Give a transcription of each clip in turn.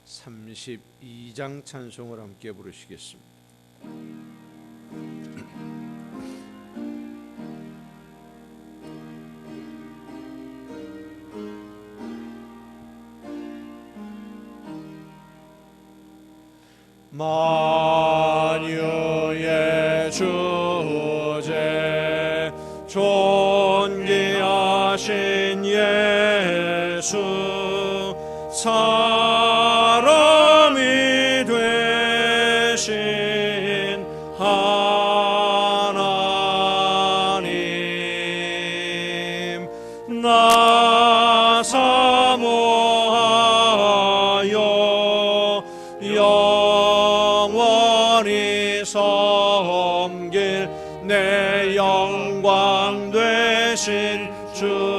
32장 찬송을 함께 부르시겠습니다. 만유의 주제 존귀하신 예수 사람이 되신 하나님 나 사모하여 영원히 섬길 내 영광 되신 주로다.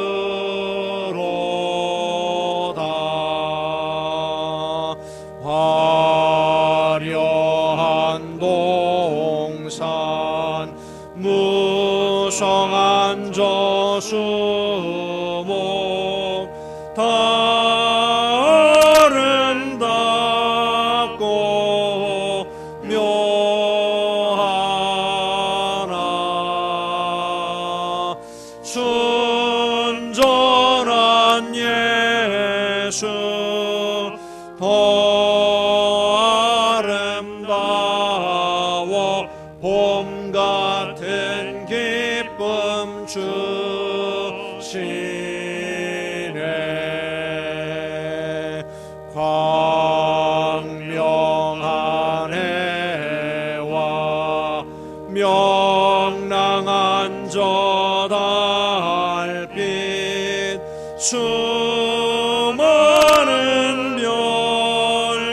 화려한 동산 무성한 저수목 아름답고 묘하나 순전한 예수 더 아름다워 봄 같은 기쁨 주시네. 광명한 해와 명랑한 저 달빛 수많은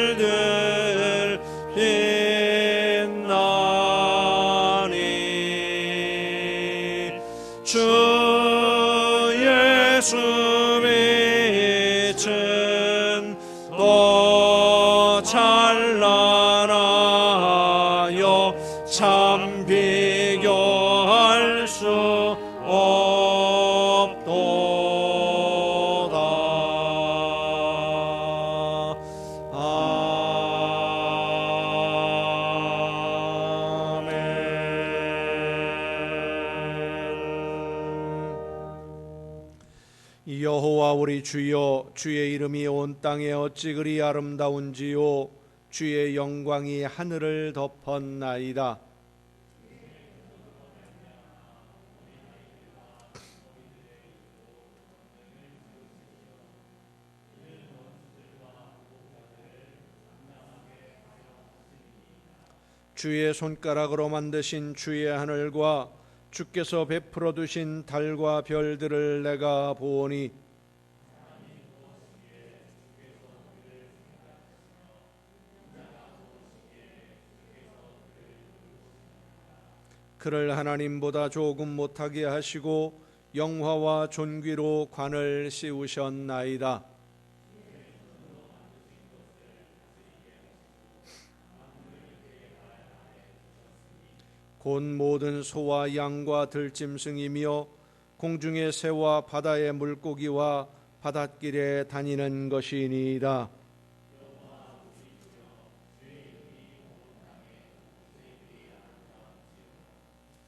별들 빛나니 주 예수 빛은 더 찬란하여 참 비교할 수 없도다. 여호와 우리 주여, 주의 이름이 온 땅에 어찌 그리 아름다운지요. 주의 영광이 하늘을 덮었나이다. 주의 손가락으로 만드신 주의 하늘과 주께서 베풀어 두신 달과 별들을 내가 보오니 그를 하나님보다 조금 못하게 하시고 영화와 존귀로 관을 씌우셨나이다. 곧 모든 소와 양과 들짐승이며 공중의 새와 바다의 물고기와 바닷길에 다니는 것이니이다.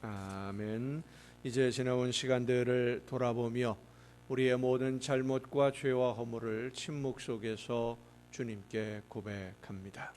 아멘. 이제 지나온 시간들을 돌아보며 우리의 모든 잘못과 죄와 허물을 침묵 속에서 주님께 고백합니다.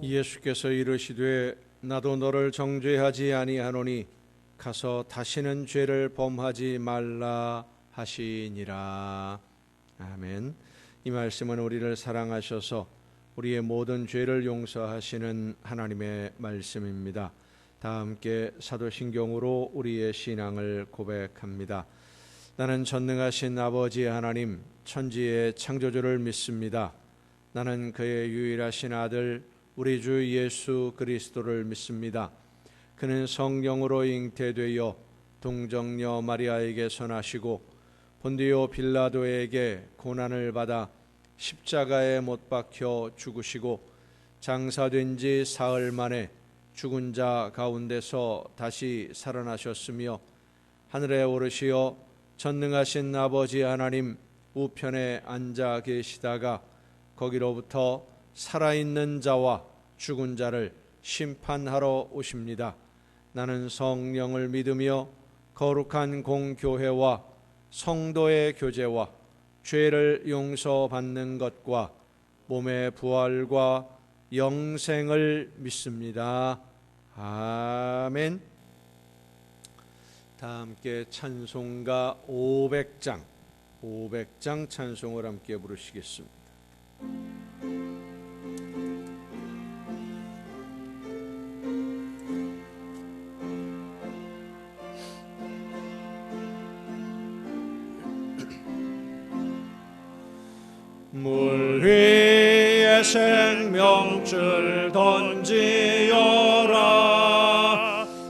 예수께서 이르시되 나도 너를 정죄하지 아니하노니 가서 다시는 죄를 범하지 말라 하시니라. 아멘. 이 말씀은 우리를 사랑하셔서 우리의 모든 죄를 용서하시는 하나님의 말씀입니다. 다 함께 사도신경으로 우리의 신앙을 고백합니다. 나는 전능하신 아버지 하나님, 천지의 창조주를 믿습니다. 나는 그의 유일하신 아들 우리 주 예수 그리스도를 믿습니다. 그는 성령으로 잉태되어 동정녀 마리아에게서 나시고 본디오 빌라도에게 고난을 받아 십자가에 못 박혀 죽으시고 장사된 지 사흘 만에 죽은 자 가운데서 다시 살아나셨으며 하늘에 오르시어 전능하신 아버지 하나님 우편에 앉아 계시다가 거기로부터 살아있는 자와 죽은 자를 심판하러 오십니다. 나는 성령을 믿으며 거룩한 공교회와 성도의 교제와 죄를 용서받는 것과 몸의 부활과 영생을 믿습니다. 아멘. 다 함께 찬송가 500장 찬송을 함께 부르시겠습니다. 물 위에 생명줄 던지어라.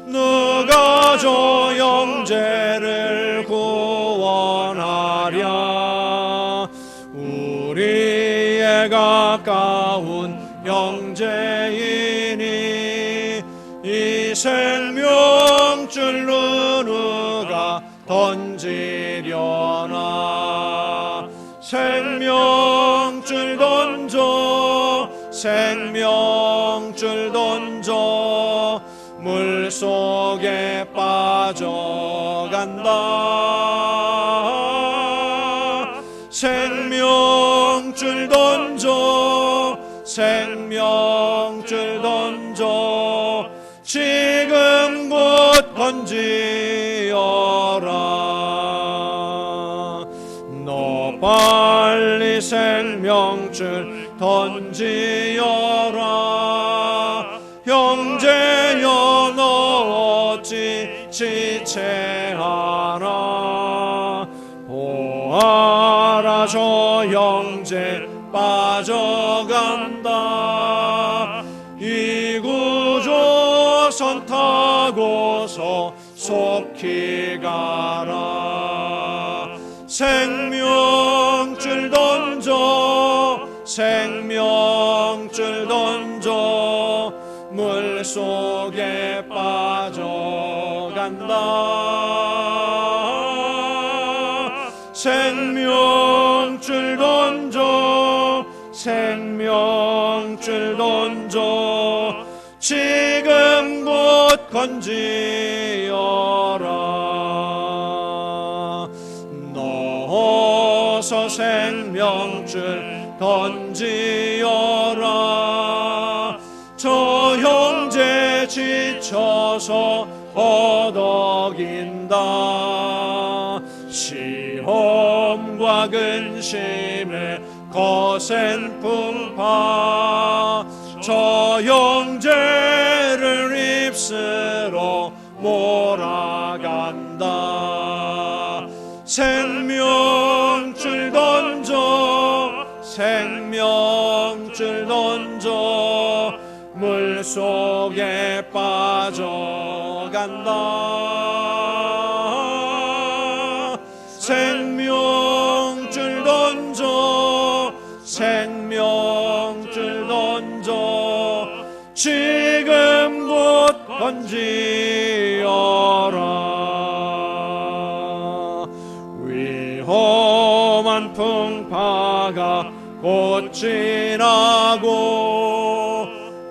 누가 저 영재를 구원하랴. 우리의 가까운 영재이니 이 생명줄로 누가 던지려나. 생명줄 던져 생명줄 던져 물속에 빠져간다. 생명줄 던져 생명줄 던져 지금 곧 던지어라. 빨리 생명줄 던지어라. 형제여 너 어찌 지체하나. 보아라 저 형제 빠져간다. 이구조선 타고서 속히 가라. 생명줄 던져 생명줄 던져 물속에 빠져간다. 생명줄 던져 생명줄 던져 지금 곧 건지어라. 어서 생명줄 던지어라. 저 형제 지쳐서 허덕인다. 시험과 근심에 거센 풍파 저 형제를 입술로 몰아간다. 생명줄 던져 생명줄 던져 물속에 빠져간다. 생명줄 던져 생명줄 던져 지금 곧 던지어라. 위험한 풍파가 곧 지나고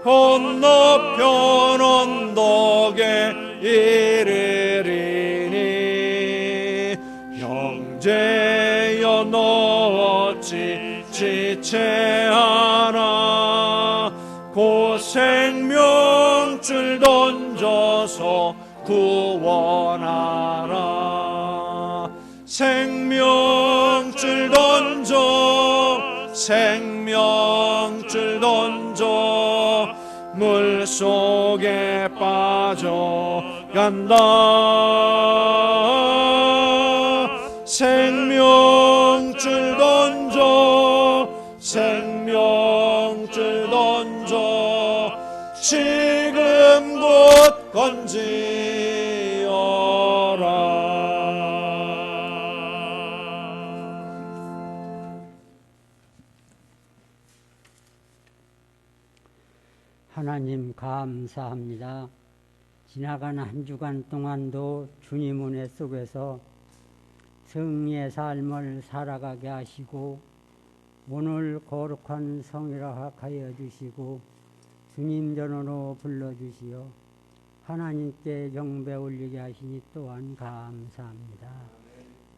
건너편 언덕에 이르리니 형제여 너 어찌 지체하나. 곧 생명줄 던져서 구원하라. 생명줄 던져 생명줄 던져 물속에 빠져간다. 생명줄 던져 생명줄 던져 지금 곧 건지어라. 하나님 감사합니다. 지나간 한 주간 동안도 주님 은혜 속에서 승리의 삶을 살아가게 하시고 오늘 거룩한 성이라 하여 주시고 주님 전으로 불러주시어 하나님께 경배 올리게 하시니 또한 감사합니다.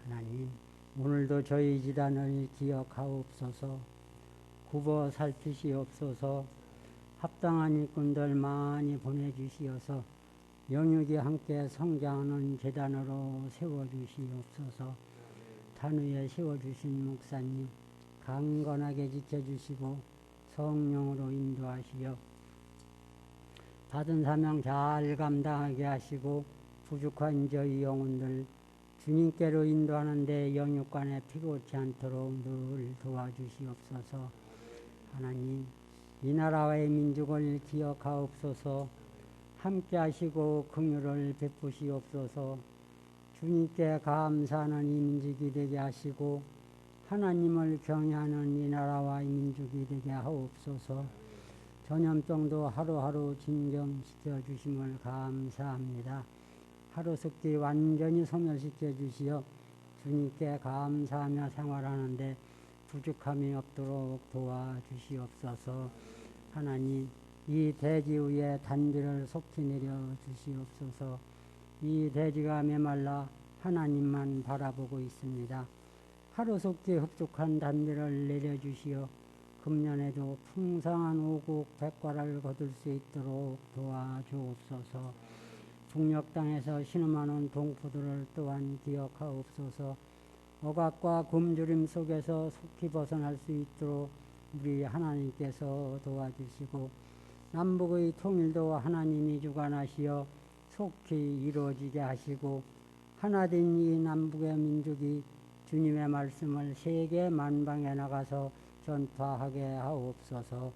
하나님, 오늘도 저희 집안을 기억하옵소서. 굽어 살피시옵소서. 합당한 일꾼들 많이 보내주시어서 영육이 함께 성장하는 재단으로 세워주시옵소서. 단위에 세워주신 목사님 강건하게 지켜주시고 성령으로 인도하시어 받은 사명 잘 감당하게 하시고 부족한 저희 영혼들 주님께로 인도하는 데 영육간에 피곤치 않도록 늘 도와주시옵소서. 하나님, 이 나라와의 민족을 기억하옵소서. 함께 하시고 긍휼을 베푸시옵소서. 주님께 감사하는 이 민족이 되게 하시고 하나님을 경외하는 이 나라와 이 민족이 되게 하옵소서. 전염병도 하루하루 진정시켜 주심을 감사합니다. 하루속히 완전히 소멸시켜 주시어 주님께 감사하며 생활하는데 부족함이 없도록 도와주시옵소서. 하나님, 이 대지 위에 단비를 속히 내려 주시옵소서. 이 대지가 메말라 하나님만 바라보고 있습니다. 하루속히 흡족한 단비를 내려주시어 금년에도 풍성한 오국 백과를 거둘 수 있도록 도와주옵소서. 북녘 땅에서 신음하는 동포들을 또한 기억하옵소서. 억압과 굶주림 속에서 속히 벗어날 수 있도록 우리 하나님께서 도와주시고 남북의 통일도 하나님이 주관하시어 속히 이루어지게 하시고 하나된 이 남북의 민족이 주님의 말씀을 세계 만방에 나가서 전파하게 하옵소서.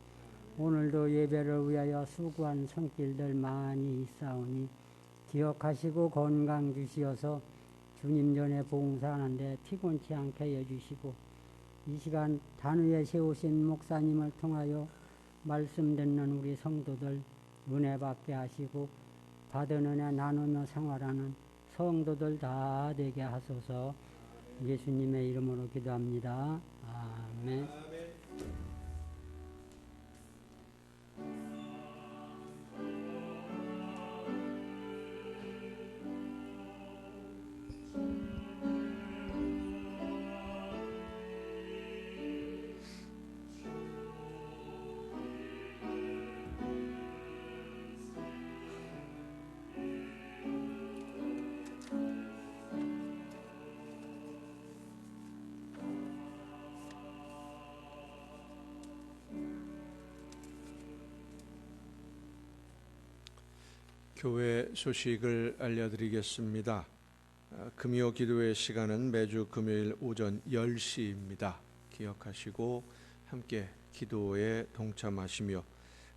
오늘도 예배를 위하여 수고한 손길들 많이 있사오니 기억하시고 건강 주시어서 주님 전에 봉사하는데 피곤치 않게 해주시고 이 시간 단위에 세우신 목사님을 통하여 말씀 듣는 우리 성도들 은혜 받게 하시고 받은 은혜 나누며 생활하는 성도들 다 되게 하소서. 예수님의 이름으로 기도합니다. 아멘. 교회 소식을 알려드리겠습니다. 금요 기도회 시간은 매주 금요일 오전 10시입니다. 기억하시고 함께 기도에 동참하시며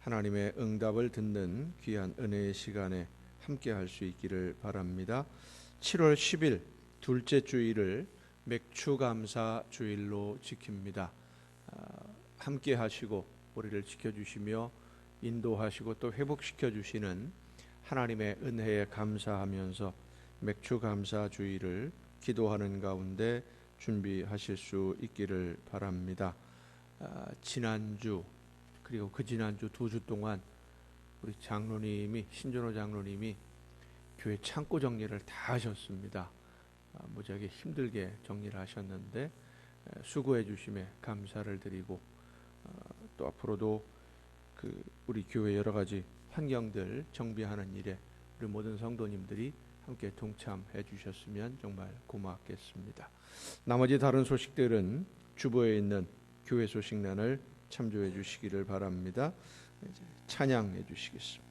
하나님의 응답을 듣는 귀한 은혜의 시간에 함께 할 수 있기를 바랍니다. 7월 10일 둘째 주일을 맥추감사 주일로 지킵니다. 함께 하시고 우리를 지켜주시며 인도하시고 또 회복시켜 주시는 하나님의 은혜에 감사하면서 맥추감사 주일을 기도하는 가운데 준비하실 수 있기를 바랍니다. 지난주 그리고 그 지난주 2주 동안 우리 장로님이 신준호 장로님이 교회 창고 정리를 다 하셨습니다. 무지하게 힘들게 정리를 하셨는데 수고해 주심에 감사를 드리고 또 앞으로도 우리 교회 여러 가지 환경들 정비하는 일에 우리 모든 성도님들이 함께 동참해 주셨으면 정말 고맙겠습니다. 나머지 다른 소식들은 주보에 있는 교회 소식란을 참조해 주시기를 바랍니다. 이제 찬양해 주시겠습니다.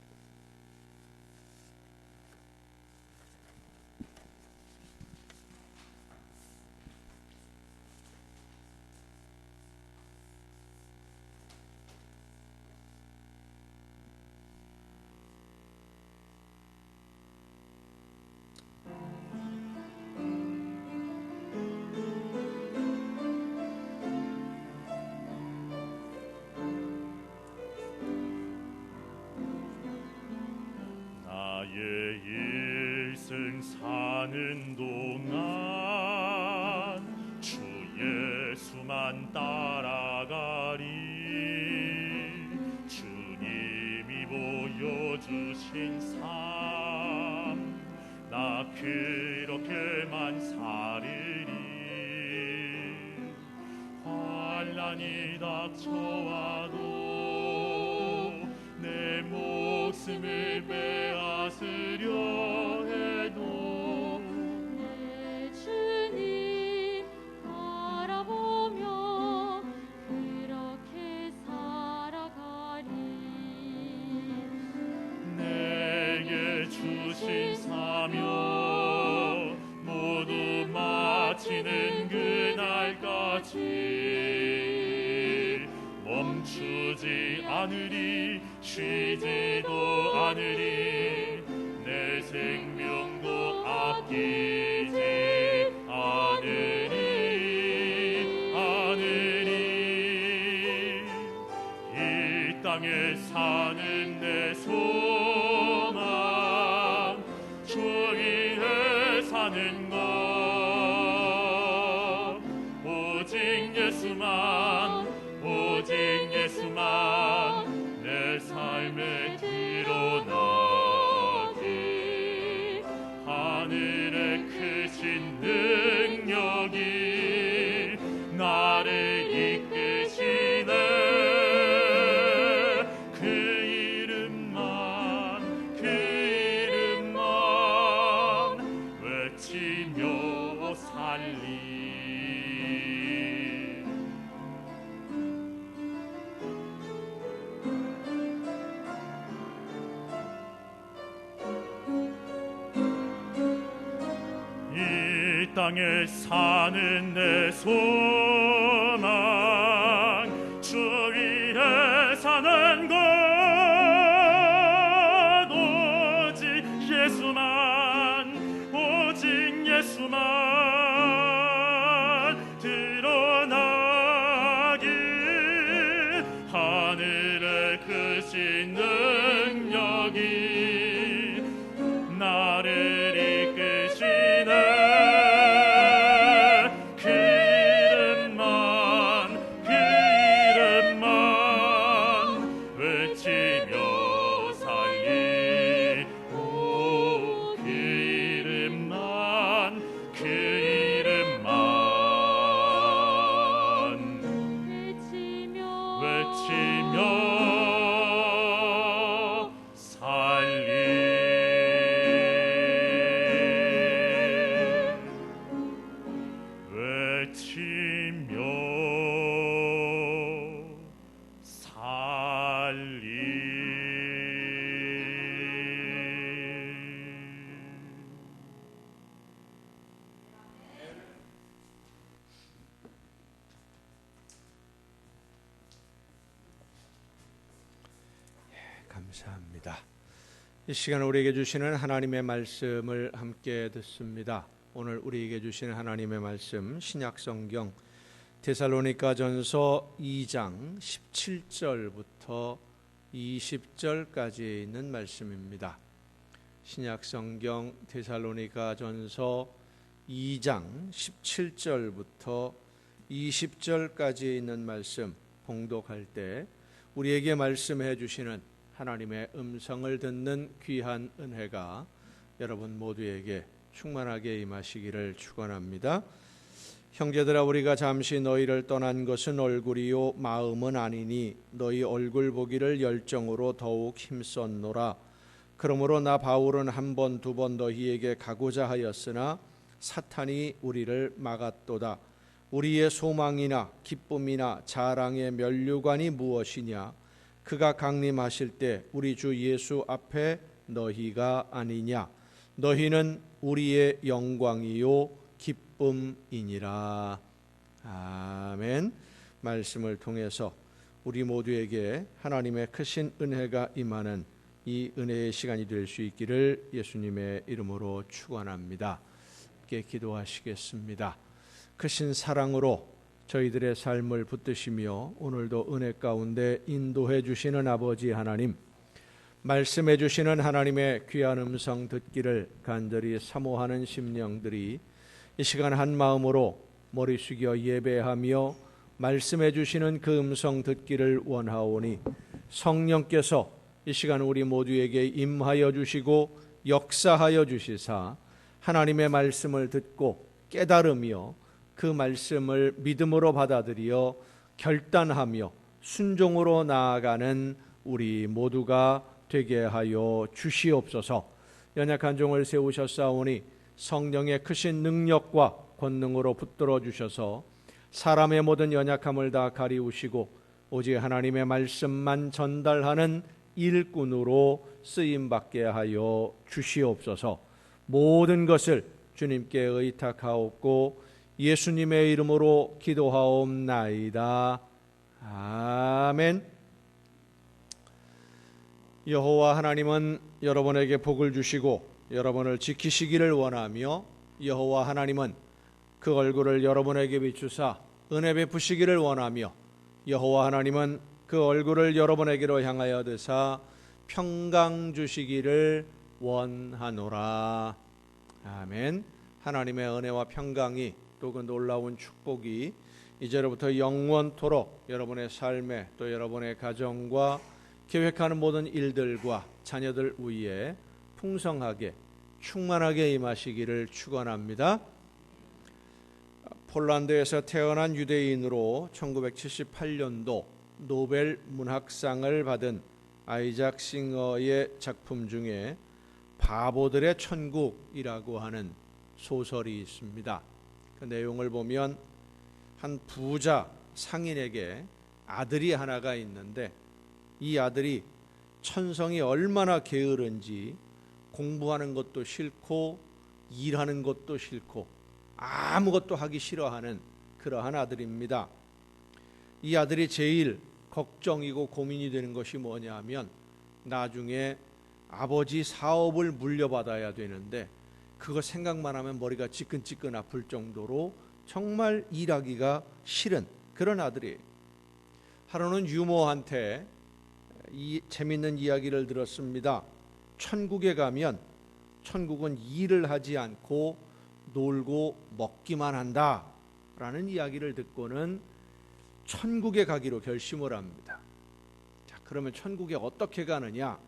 사는 동안 주 예수만 따라가리. 주님이 보여주신 삶 나 그렇게만 살으리. 환난이 닥쳐와도 내 목숨을 빼앗으려 해도 내 주님 바라보며 그렇게 살아가리. 내게 주신 사명 모두 마치는 그날까지 멈추지 않으리. 쉬지도 않으리. 내 생명도 아끼지 않으리. 이 땅에 사는 내 소망 주 위에 사는 것 오직 예수만 오직 예수만 내 삶에 드러나게. 하늘의 크신 능력이 나를 이끄시네. 그 이름만 외치며 살리. 이 땅에 사는 내 소망 주 위에 사는 것 오직 예수만 오직 예수만 드러나기. 하늘의 크신 능력이 나를 이끄시네. 그 이름만 외치며 살리. 오, 그 이름만 외치며 살리. 외치며 살리. 감사합니다. 이 시간 우리에게 주시는 하나님의 말씀을 함께 듣습니다. 오늘 우리에게 주시는 하나님의 말씀 신약성경 데살로니가전서 2장 17절부터 20절까지에 있는 말씀입니다. 신약성경 데살로니가전서 2장 17절부터 20절까지에 있는 말씀 봉독할 때 우리에게 말씀해 주시는 하나님의 음성을 듣는 귀한 은혜가 여러분 모두에게 충만하게 임하시기를 축원합니다. 형제들아 우리가 잠시 너희를 떠난 것은 얼굴이요 마음은 아니니 너희 얼굴 보기를 열정으로 더욱 힘썼노라. 그러므로 나 바울은 한 번 두 번 너희에게 가고자 하였으나 사탄이 우리를 막았도다. 우리의 소망이나 기쁨이나 자랑의 면류관이 무엇이냐? 그가 강림하실 때 우리 주 예수 앞에 너희가 아니냐? 너희는 우리의 영광이요 기쁨이니라. 아멘. 말씀을 통해서 우리 모두에게 하나님의 크신 은혜가 임하는 이 은혜의 시간이 될 수 있기를 예수님의 이름으로 축원합니다. 함께 기도하시겠습니다. 크신 사랑으로 저희들의 삶을 붙드시며 오늘도 은혜 가운데 인도해 주시는 아버지 하나님, 말씀해 주시는 하나님의 귀한 음성 듣기를 간절히 사모하는 심령들이 이 시간 한 마음으로 머리 숙여 예배하며 말씀해 주시는 그 음성 듣기를 원하오니 성령께서 이 시간 우리 모두에게 임하여 주시고 역사하여 주시사 하나님의 말씀을 듣고 깨달으며 그 말씀을 믿음으로 받아들여 결단하며 순종으로 나아가는 우리 모두가 되게 하여 주시옵소서. 연약한 종을 세우셨사오니 성령의 크신 능력과 권능으로 붙들어 주셔서 사람의 모든 연약함을 다 가리우시고 오직 하나님의 말씀만 전달하는 일꾼으로 쓰임받게 하여 주시옵소서. 모든 것을 주님께 의탁하옵고 예수님의 이름으로 기도하옵나이다. 아멘. 여호와 하나님은 여러분에게 복을 주시고 여러분을 지키시기를 원하며 여호와 하나님은 그 얼굴을 여러분에게 비추사 은혜 베푸시기를 원하며 여호와 하나님은 그 얼굴을 여러분에게로 향하여 드사 평강 주시기를 원하노라. 아멘. 하나님의 은혜와 평강이 또 그 놀라운 축복이 이제로부터 영원토록 여러분의 삶에 또 여러분의 가정과 계획하는 모든 일들과 자녀들 위에 풍성하게 충만하게 임하시기를 축원합니다. 폴란드에서 태어난 유대인으로 1978년도 노벨 문학상을 받은 아이작 싱어의 작품 중에 바보들의 천국이라고 하는 소설이 있습니다. 그 내용을 보면 한 부자 상인에게 아들이 하나가 있는데 이 아들이 천성이 얼마나 게으른지 공부하는 것도 싫고 일하는 것도 싫고 아무것도 하기 싫어하는 그러한 아들입니다. 이 아들이 제일 걱정이고 고민이 되는 것이 뭐냐 하면 나중에 아버지 사업을 물려받아야 되는데 그거 생각만 하면 머리가 지끈지끈 아플 정도로 정말 일하기가 싫은 그런 아들이에요. 하루는 유모한테 재밌는 이야기를 들었습니다. 천국에 가면 천국은 일을 하지 않고 놀고 먹기만 한다라는 이야기를 듣고는 천국에 가기로 결심을 합니다. 자, 그러면 천국에 어떻게 가느냐?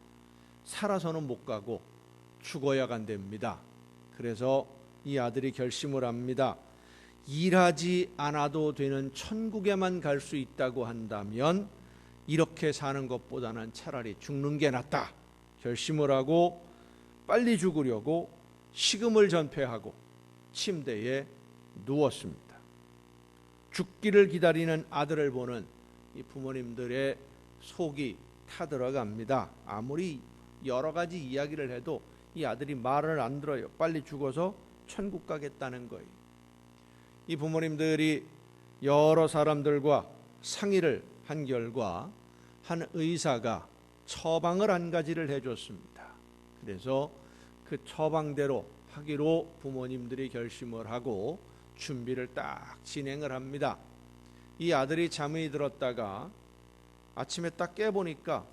살아서는 못 가고 죽어야 간답니다. 그래서 이 아들이 결심을 합니다. 일하지 않아도 되는 천국에만 갈 수 있다고 한다면 이렇게 사는 것보다는 차라리 죽는 게 낫다 결심을 하고 빨리 죽으려고 식음을 전폐하고 침대에 누웠습니다. 죽기를 기다리는 아들을 보는 이 부모님들의 속이 타들어갑니다. 아무리 여러 가지 이야기를 해도 이 아들이 말을 안 들어요. 빨리 죽어서 천국 가겠다는 거예요. 이 부모님들이 여러 사람들과 상의를 한 결과 한 의사가 처방을 한 가지를 해줬습니다. 그래서 그 처방대로 하기로 부모님들이 결심을 하고 준비를 딱 진행을 합니다. 이 아들이 잠이 들었다가 아침에 딱 깨보니까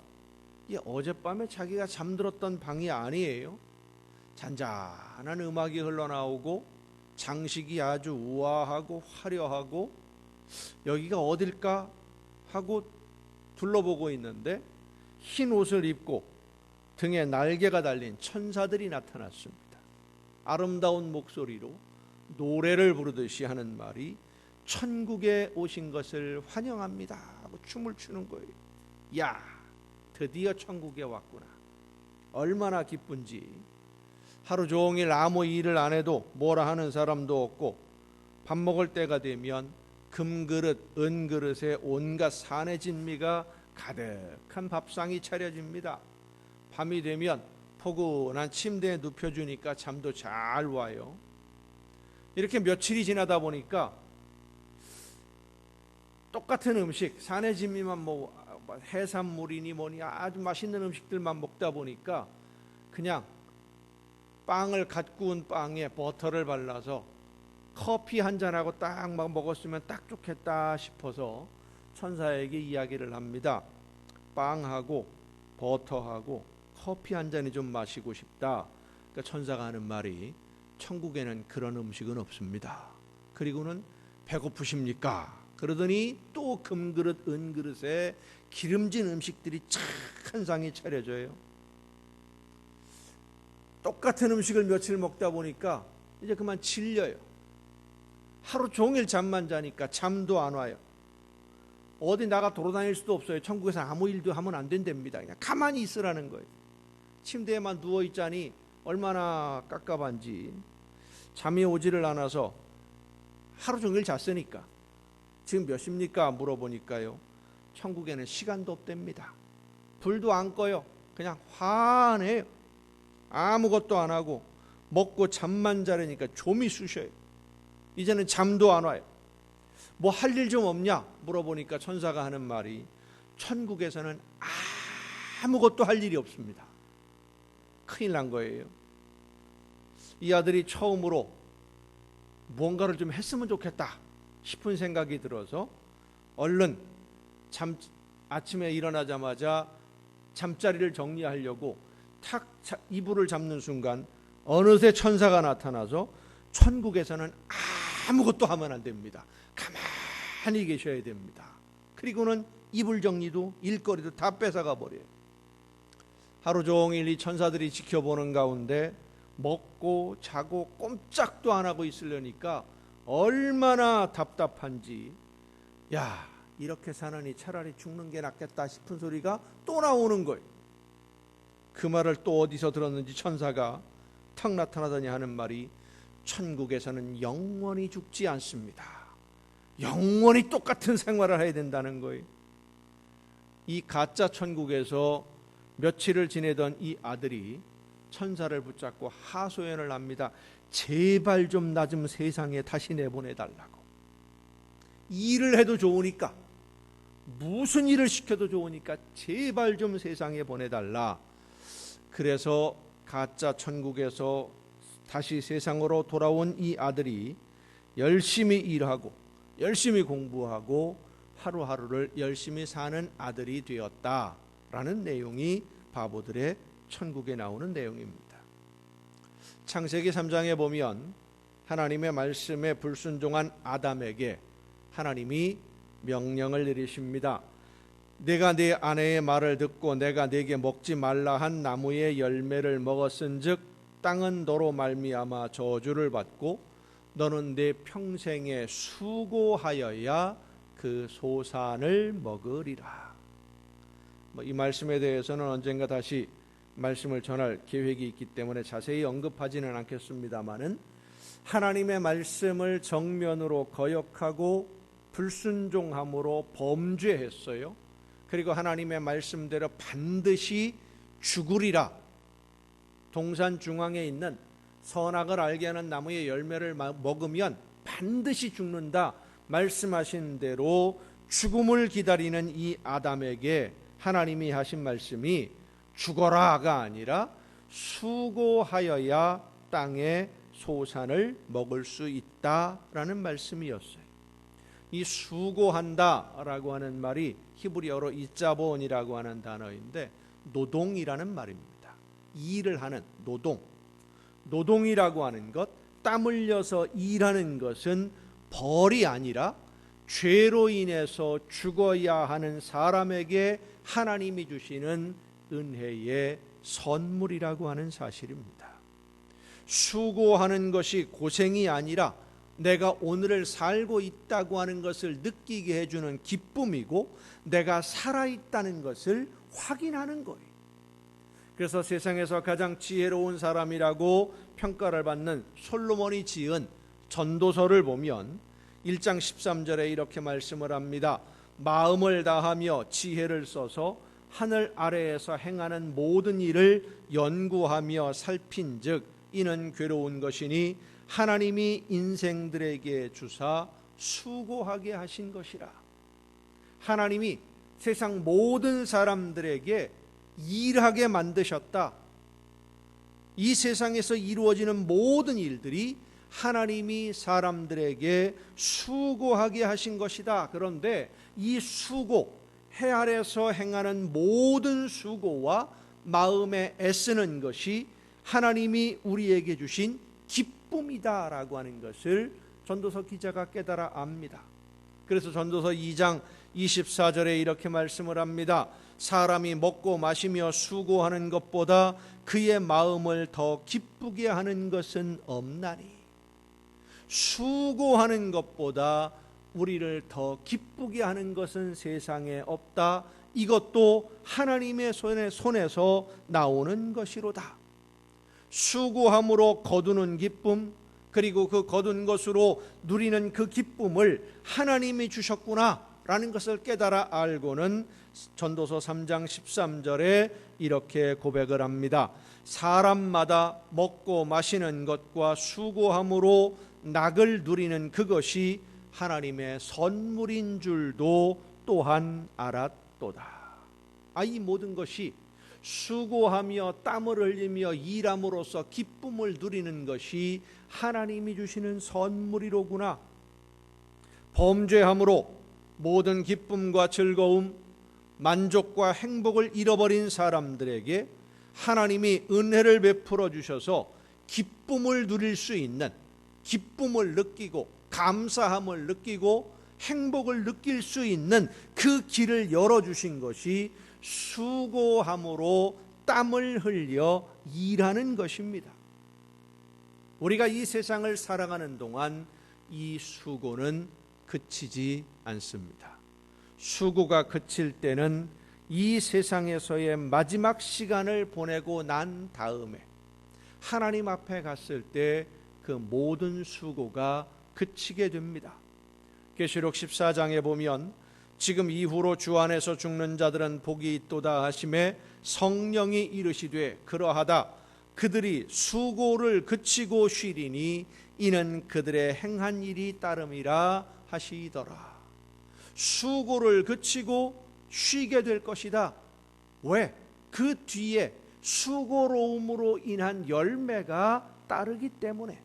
이 어젯밤에 자기가 잠들었던 방이 아니에요. 잔잔한 음악이 흘러나오고 장식이 아주 우아하고 화려하고 여기가 어딜까 하고 둘러보고 있는데 흰 옷을 입고 등에 날개가 달린 천사들이 나타났습니다. 아름다운 목소리로 노래를 부르듯이 하는 말이 천국에 오신 것을 환영합니다 하고 춤을 추는 거예요. 야, 드디어 천국에 왔구나. 얼마나 기쁜지. 하루 종일 아무 일을 안 해도 뭐라 하는 사람도 없고, 밥 먹을 때가 되면 금그릇, 은그릇에 온갖 산의 진미가 가득한 밥상이 차려집니다. 밤이 되면 포근한 침대에 눕혀주니까 잠도 잘 와요. 이렇게 며칠이 지나다 보니까 똑같은 음식, 산의 진미만 해산물이니 뭐니 아주 맛있는 음식들만 먹다 보니까 그냥 빵을 갓 구운 빵에 버터를 발라서 커피 한 잔하고 딱 막 먹었으면 딱 좋겠다 싶어서 천사에게 이야기를 합니다. 빵하고 버터하고 커피 한 잔이 좀 마시고 싶다. 그러니까 천사가 하는 말이, 천국에는 그런 음식은 없습니다. 그리고는 배고프십니까? 그러더니 또 금그릇 은그릇에 기름진 음식들이 착 한 상이 차려져요. 똑같은 음식을 며칠 먹다 보니까 이제 그만 질려요. 하루 종일 잠만 자니까 잠도 안 와요. 어디 나가 돌아다닐 수도 없어요. 천국에서 아무 일도 하면 안 된답니다. 그냥 가만히 있으라는 거예요. 침대에만 누워 있자니 얼마나 깝깝한지. 잠이 오지를 않아서 하루 종일 잤으니까 지금 몇 시입니까? 물어보니까요, 천국에는 시간도 없답니다. 불도 안 꺼요. 그냥 환해요. 아무것도 안 하고 먹고 잠만 자려니까 좀이 쑤셔요. 이제는 잠도 안 와요. 뭐 할 일 좀 없냐? 물어보니까 천사가 하는 말이, 천국에서는 아무것도 할 일이 없습니다. 큰일 난 거예요. 이 아들이 처음으로 뭔가를 좀 했으면 좋겠다 싶은 생각이 들어서 얼른 아침에 일어나자마자 잠자리를 정리하려고 탁 이불을 잡는 순간 어느새 천사가 나타나서 천국에서는 아무것도 하면 안 됩니다. 가만히 계셔야 됩니다. 그리고는 이불 정리도 일거리도 다 뺏어가 버려요. 하루 종일 이 천사들이 지켜보는 가운데 먹고 자고 꼼짝도 안 하고 있으려니까 얼마나 답답한지, 야, 이렇게 사느니 차라리 죽는 게 낫겠다 싶은 소리가 또 나오는 거예요. 그 말을 또 어디서 들었는지 천사가 탁 나타나더니 하는 말이, 천국에서는 영원히 죽지 않습니다. 영원히 똑같은 생활을 해야 된다는 거예요. 이 가짜 천국에서 며칠을 지내던 이 아들이 천사를 붙잡고 하소연을 합니다. 제발 좀 나 좀 세상에 다시 내보내달라고. 일을 해도 좋으니까, 무슨 일을 시켜도 좋으니까 제발 좀 세상에 보내달라. 그래서 가짜 천국에서 다시 세상으로 돌아온 이 아들이 열심히 일하고 열심히 공부하고 하루하루를 열심히 사는 아들이 되었다라는 내용이 바보들의 천국에 나오는 내용입니다. 창세기 3장에 보면 하나님의 말씀에 불순종한 아담에게 하나님이 명령을 내리십니다. 내가 네 아내의 말을 듣고 내가 네게 먹지 말라 한 나무의 열매를 먹었은즉 땅은 너로 말미암아 저주를 받고 너는 내 평생에 수고하여야 그 소산을 먹으리라. 이 말씀에 대해서는 언젠가 다시 말씀을 전할 계획이 있기 때문에 자세히 언급하지는 않겠습니다마는, 하나님의 말씀을 정면으로 거역하고 불순종함으로 범죄했어요. 그리고 하나님의 말씀대로 반드시 죽으리라. 동산 중앙에 있는 선악을 알게 하는 나무의 열매를 먹으면 반드시 죽는다 말씀하신 대로 죽음을 기다리는 이 아담에게 하나님이 하신 말씀이 죽어라가 아니라 수고하여야 땅의 소산을 먹을 수 있다라는 말씀이었어요. 이 수고한다라고 하는 말이 히브리어로 이자본이라고 하는 단어인데 노동이라는 말입니다. 일을 하는 노동. 노동이라고 하는 것, 땀 흘려서 일하는 것은 벌이 아니라 죄로 인해서 죽어야 하는 사람에게 하나님이 주시는 은혜의 선물이라고 하는 사실입니다. 수고하는 것이 고생이 아니라 내가 오늘을 살고 있다고 하는 것을 느끼게 해주는 기쁨이고 내가 살아있다는 것을 확인하는 거예요. 그래서 세상에서 가장 지혜로운 사람이라고 평가를 받는 솔로몬이 지은 전도서를 보면 1장 13절에 이렇게 말씀을 합니다. 마음을 다하며 지혜를 써서 하늘 아래에서 행하는 모든 일을 연구하며 살핀즉 이는 괴로운 것이니 하나님이 인생들에게 주사 수고하게 하신 것이라. 하나님이 세상 모든 사람들에게 일하게 만드셨다. 이 세상에서 이루어지는 모든 일들이 하나님이 사람들에게 수고하게 하신 것이다. 그런데 이 수고, 해 아래서 행하는 모든 수고와 마음에 애쓰는 것이 하나님이 우리에게 주신 기쁨이다라고 하는 것을 전도서 기자가 깨달아 압니다. 그래서 전도서 2장 24절에 이렇게 말씀을 합니다. 사람이 먹고 마시며 수고하는 것보다 그의 마음을 더 기쁘게 하는 것은 없나니. 수고하는 것보다 우리를 더 기쁘게 하는 것은 세상에 없다. 이것도 하나님의 손에서 나오는 것이로다. 수고함으로 거두는 기쁨, 그리고 그 거둔 것으로 누리는 그 기쁨을 하나님이 주셨구나 라는 것을 깨달아 알고는 전도서 3장 13절에 이렇게 고백을 합니다. 사람마다 먹고 마시는 것과 수고함으로 낙을 누리는 그것이 하나님의 선물인 줄도 또한 알았도다. 이 모든 것이 수고하며 땀을 흘리며 일함으로써 기쁨을 누리는 것이 하나님이 주시는 선물이로구나. 범죄함으로 모든 기쁨과 즐거움, 만족과 행복을 잃어버린 사람들에게 하나님이 은혜를 베풀어 주셔서 기쁨을 누릴 수 있는, 기쁨을 느끼고 감사함을 느끼고 행복을 느낄 수 있는 그 길을 열어주신 것이 수고함으로 땀을 흘려 일하는 것입니다. 우리가 이 세상을 살아가는 동안 이 수고는 그치지 않습니다. 수고가 그칠 때는 이 세상에서의 마지막 시간을 보내고 난 다음에 하나님 앞에 갔을 때 그 모든 수고가 그치게 됩니다. 계시록 14장에 보면 지금 이후로 주 안에서 죽는 자들은 복이 있도다 하심에 성령이 이르시되 그러하다 그들이 수고를 그치고 쉬리니 이는 그들의 행한 일이 따름이라 하시더라. 수고를 그치고 쉬게 될 것이다. 왜? 그 뒤에 수고로움으로 인한 열매가 따르기 때문에.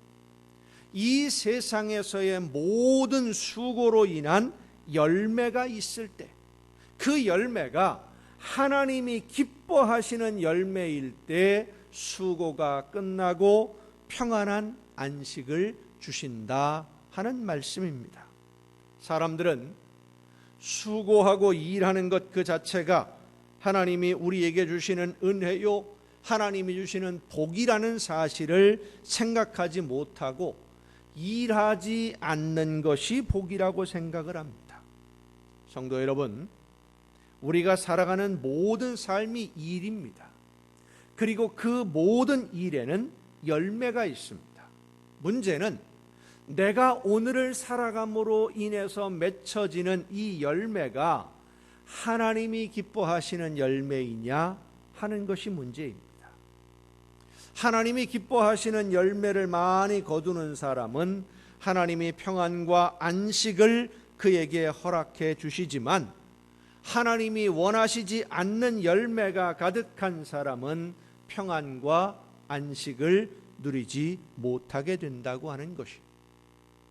이 세상에서의 모든 수고로 인한 열매가 있을 때, 그 열매가 하나님이 기뻐하시는 열매일 때 수고가 끝나고 평안한 안식을 주신다 하는 말씀입니다. 사람들은 수고하고 일하는 것 그 자체가 하나님이 우리에게 주시는 은혜요, 하나님이 주시는 복이라는 사실을 생각하지 못하고 일하지 않는 것이 복이라고 생각을 합니다. 성도 여러분, 우리가 살아가는 모든 삶이 일입니다. 그리고 그 모든 일에는 열매가 있습니다. 문제는 내가 오늘을 살아감으로 인해서 맺혀지는 이 열매가 하나님이 기뻐하시는 열매이냐 하는 것이 문제입니다. 하나님이 기뻐하시는 열매를 많이 거두는 사람은 하나님이 평안과 안식을 그에게 허락해 주시지만 하나님이 원하시지 않는 열매가 가득한 사람은 평안과 안식을 누리지 못하게 된다고 하는 것입니다.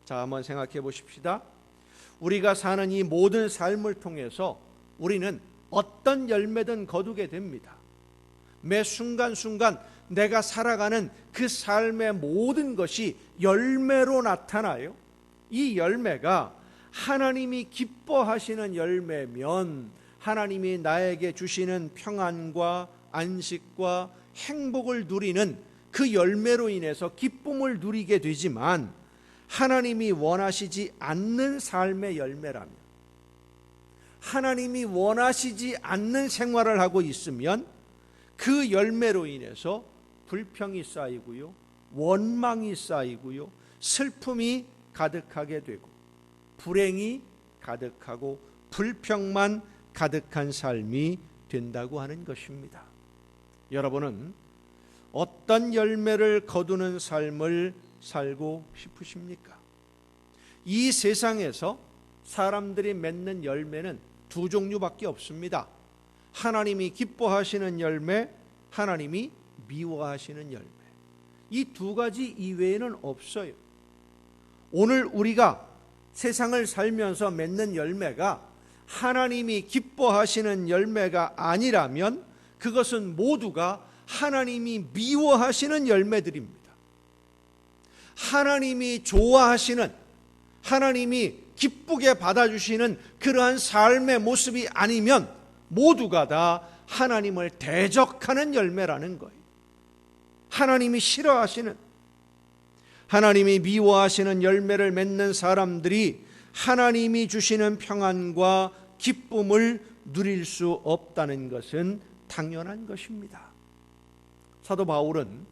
자, 한번 생각해 보십시다. 우리가 사는 이 모든 삶을 통해서 우리는 어떤 열매든 거두게 됩니다. 매 순간순간 내가 살아가는 그 삶의 모든 것이 열매로 나타나요. 이 열매가 하나님이 기뻐하시는 열매면 하나님이 나에게 주시는 평안과 안식과 행복을 누리는 그 열매로 인해서 기쁨을 누리게 되지만, 하나님이 원하시지 않는 삶의 열매라면, 하나님이 원하시지 않는 생활을 하고 있으면 그 열매로 인해서 불평이 쌓이고요, 원망이 쌓이고요, 슬픔이 가득하게 되고 불행이 가득하고 불평만 가득한 삶이 된다고 하는 것입니다. 여러분은 어떤 열매를 거두는 삶을 살고 싶으십니까? 이 세상에서 사람들이 맺는 열매는 두 종류밖에 없습니다. 하나님이 기뻐하시는 열매, 하나님이 미워하시는 열매. 이 두 가지 이외에는 없어요. 오늘 우리가 세상을 살면서 맺는 열매가 하나님이 기뻐하시는 열매가 아니라면 그것은 모두가 하나님이 미워하시는 열매들입니다. 하나님이 좋아하시는, 하나님이 기쁘게 받아주시는 그러한 삶의 모습이 아니면 모두가 다 하나님을 대적하는 열매라는 거예요. 하나님이 싫어하시는, 하나님이 미워하시는 열매를 맺는 사람들이 하나님이 주시는 평안과 기쁨을 누릴 수 없다는 것은 당연한 것입니다. 사도 바울은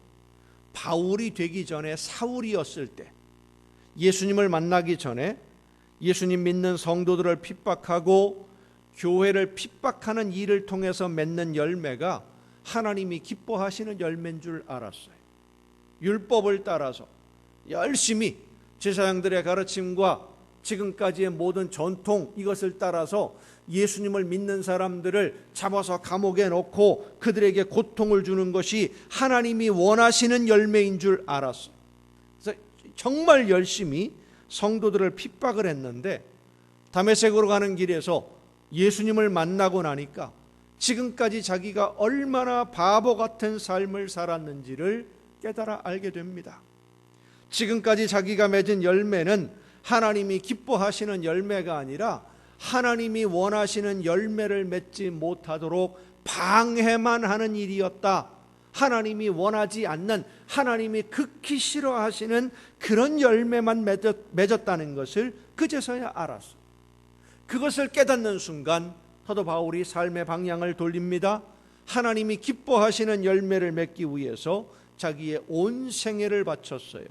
바울이 되기 전에 사울이었을 때, 예수님을 만나기 전에 예수님 믿는 성도들을 핍박하고 교회를 핍박하는 일을 통해서 맺는 열매가 하나님이 기뻐하시는 열매인 줄 알았어요. 율법을 따라서 열심히 제사장들의 가르침과 지금까지의 모든 전통, 이것을 따라서 예수님을 믿는 사람들을 잡아서 감옥에 넣고 그들에게 고통을 주는 것이 하나님이 원하시는 열매인 줄 알았어요. 그래서 정말 열심히 성도들을 핍박을 했는데 다메섹으로 가는 길에서 예수님을 만나고 나니까 지금까지 자기가 얼마나 바보 같은 삶을 살았는지를 깨달아 알게 됩니다. 지금까지 자기가 맺은 열매는 하나님이 기뻐하시는 열매가 아니라 하나님이 원하시는 열매를 맺지 못하도록 방해만 하는 일이었다. 하나님이 원하지 않는, 하나님이 극히 싫어하시는 그런 열매만 맺었다는 것을 그제서야 알았어. 그것을 깨닫는 순간 사도 바울이 삶의 방향을 돌립니다. 하나님이 기뻐하시는 열매를 맺기 위해서 자기의 온 생애를 바쳤어요.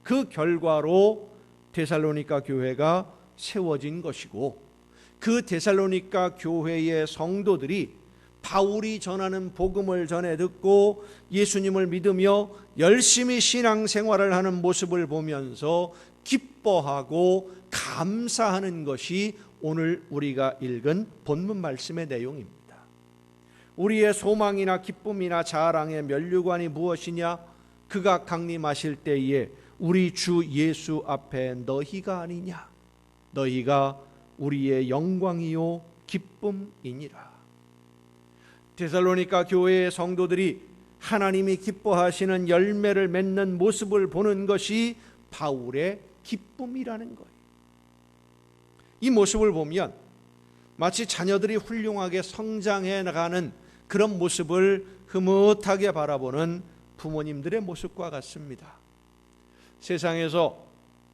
그 결과로 데살로니가 교회가 세워진 것이고, 그 데살로니가 교회의 성도들이 바울이 전하는 복음을 전해 듣고 예수님을 믿으며 열심히 신앙생활을 하는 모습을 보면서 기뻐하고 감사하는 것이 오늘 우리가 읽은 본문 말씀의 내용입니다. 우리의 소망이나 기쁨이나 자랑의 면류관이 무엇이냐? 그가 강림하실 때에 우리 주 예수 앞에 너희가 아니냐? 너희가 우리의 영광이요 기쁨이니라. 데살로니가 교회의 성도들이 하나님이 기뻐하시는 열매를 맺는 모습을 보는 것이 바울의 기쁨이라는 거예요. 이 모습을 보면 마치 자녀들이 훌륭하게 성장해 나가는 그런 모습을 흐뭇하게 바라보는 부모님들의 모습과 같습니다. 세상에서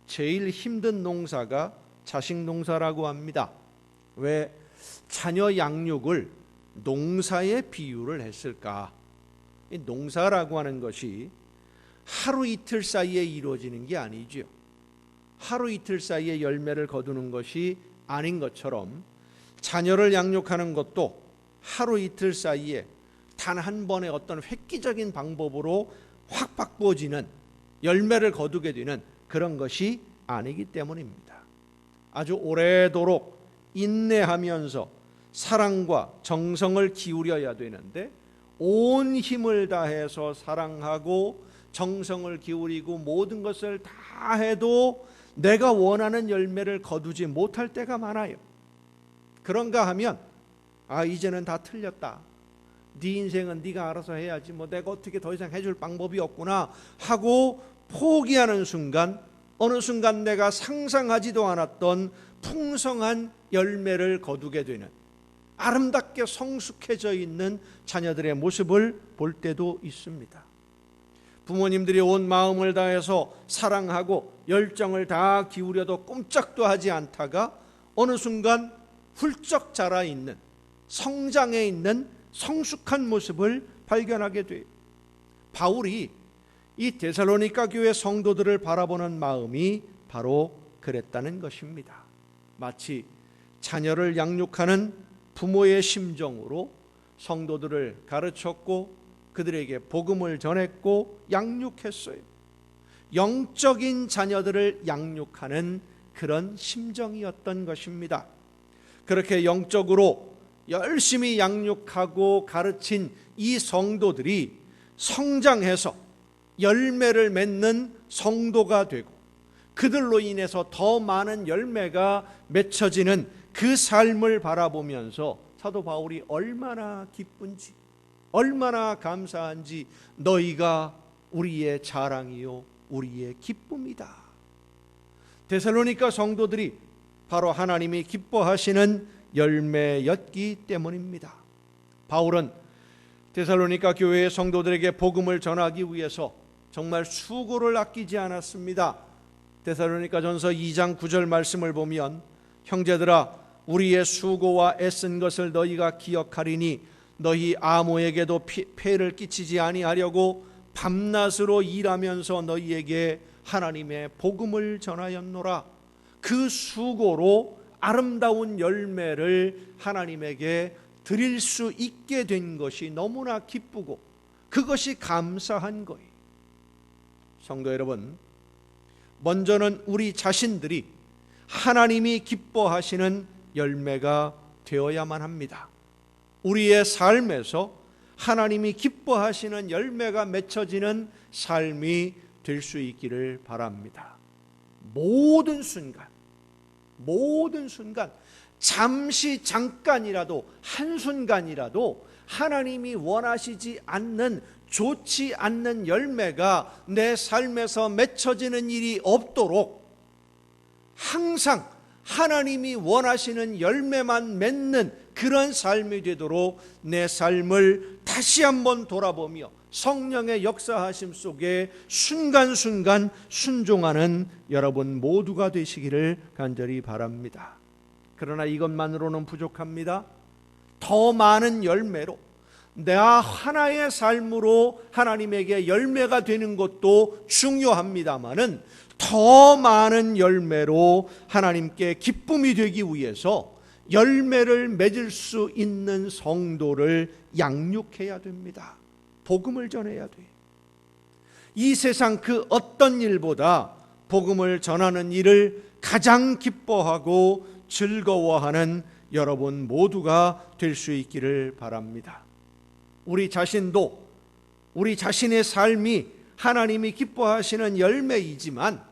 제일 힘든 농사가 자식 농사라고 합니다. 왜 자녀 양육을 농사에 비유를 했을까? 이 농사라고 하는 것이 하루 이틀 사이에 이루어지는 게 아니죠. 하루 이틀 사이에 열매를 거두는 것이 아닌 것처럼 자녀를 양육하는 것도 하루 이틀 사이에 단 한 번의 어떤 획기적인 방법으로 확 바꿔지는, 열매를 거두게 되는 그런 것이 아니기 때문입니다. 아주 오래도록 인내하면서 사랑과 정성을 기울여야 되는데, 온 힘을 다해서 사랑하고 정성을 기울이고 모든 것을 다 해도 내가 원하는 열매를 거두지 못할 때가 많아요. 그런가 하면 이제는 다 틀렸다. 네 인생은 네가 알아서 해야지, 내가 어떻게 더 이상 해줄 방법이 없구나 하고 포기하는 순간, 어느 순간 내가 상상하지도 않았던 풍성한 열매를 거두게 되는, 아름답게 성숙해져 있는 자녀들의 모습을 볼 때도 있습니다. 부모님들이 온 마음을 다해서 사랑하고 열정을 다 기울여도 꼼짝도 하지 않다가 어느 순간 훌쩍 자라 있는, 성장해 있는 성숙한 모습을 발견하게 돼요. 바울이 이 데살로니가 교회 성도들을 바라보는 마음이 바로 그랬다는 것입니다. 마치 자녀를 양육하는 부모의 심정으로 성도들을 가르쳤고 그들에게 복음을 전했고 양육했어요. 영적인 자녀들을 양육하는 그런 심정이었던 것입니다. 그렇게 영적으로 열심히 양육하고 가르친 이 성도들이 성장해서 열매를 맺는 성도가 되고 그들로 인해서 더 많은 열매가 맺혀지는 그 삶을 바라보면서 사도 바울이 얼마나 기쁜지, 얼마나 감사한지, 너희가 우리의 자랑이요 우리의 기쁨이다. 데살로니가 성도들이 바로 하나님이 기뻐하시는 열매였기 때문입니다. 바울은 데살로니가 교회의 성도들에게 복음을 전하기 위해서 정말 수고를 아끼지 않았습니다. 데살로니가전서 2장 9절 말씀을 보면 형제들아 우리의 수고와 애쓴 것을 너희가 기억하리니 너희 아무에게도 폐를 끼치지 아니하려고 밤낮으로 일하면서 너희에게 하나님의 복음을 전하였노라. 그 수고로 아름다운 열매를 하나님에게 드릴 수 있게 된 것이 너무나 기쁘고 그것이 감사한 거예요. 성도 여러분, 먼저는 우리 자신들이 하나님이 기뻐하시는 열매가 되어야만 합니다. 우리의 삶에서 하나님이 기뻐하시는 열매가 맺혀지는 삶이 될 수 있기를 바랍니다. 모든 순간 잠시 잠깐이라도 한순간이라도 하나님이 원하시지 않는 좋지 않는 열매가 내 삶에서 맺혀지는 일이 없도록 항상 하나님이 원하시는 열매만 맺는 그런 삶이 되도록 내 삶을 다시 한번 돌아보며 성령의 역사하심 속에 순간순간 순종하는 여러분 모두가 되시기를 간절히 바랍니다. 그러나 이것만으로는 부족합니다. 더 많은 열매로 나 하나의 삶으로 하나님에게 열매가 되는 것도 중요합니다마는 더 많은 열매로 하나님께 기쁨이 되기 위해서 열매를 맺을 수 있는 성도를 양육해야 됩니다. 복음을 전해야 돼요. 이 세상 그 어떤 일보다 복음을 전하는 일을 가장 기뻐하고 즐거워하는 여러분 모두가 될 수 있기를 바랍니다. 우리 자신도 우리 자신의 삶이 하나님이 기뻐하시는 열매이지만